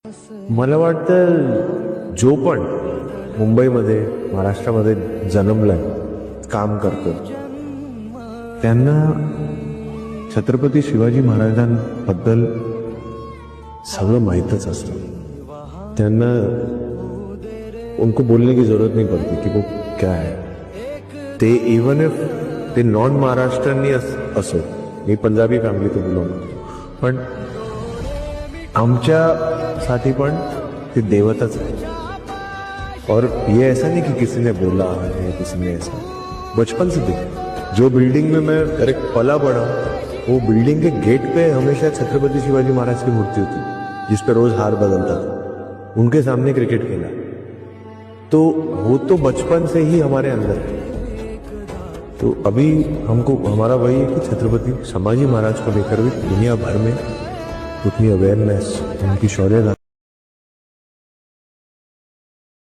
मला वाटतं जो पण मुंबईमध्ये महाराष्ट्रामध्ये जन्मलाय काम करतो त्यांना छत्रपती शिवाजी महाराजांबद्दल सगळं माहीतच असतं। त्यांना उनको बोलने की जरूरत नहीं पड़ती कि वो क्या है। ते इवन इफ ते नॉन महाराष्ट्रांनी असो, मी पंजाबी फॅमिली तो बिलॉंग करतो, पण आमच्यासाठी पण ते देवताच आहे। और ये ऐसा नहीं कि किसी ने बोला है, किसी ने ऐसा, बचपन से देख जो बिल्डिंग में मैं करेक्ट पला बड़ा, वो बिल्डिंग के गेट पे हमेशा छत्रपति शिवाजी महाराज की मूर्ति होती जिस पे रोज हार बदलता था। उनके सामने क्रिकेट खेला, तो वो तो बचपन से ही हमारे अंदर है। तो अभी हमको हमारा वही है कि छत्रपति शिवाजी महाराज को लेकर भी दुनिया भर में उतनी अवेयरनेस, उनकी शौर्य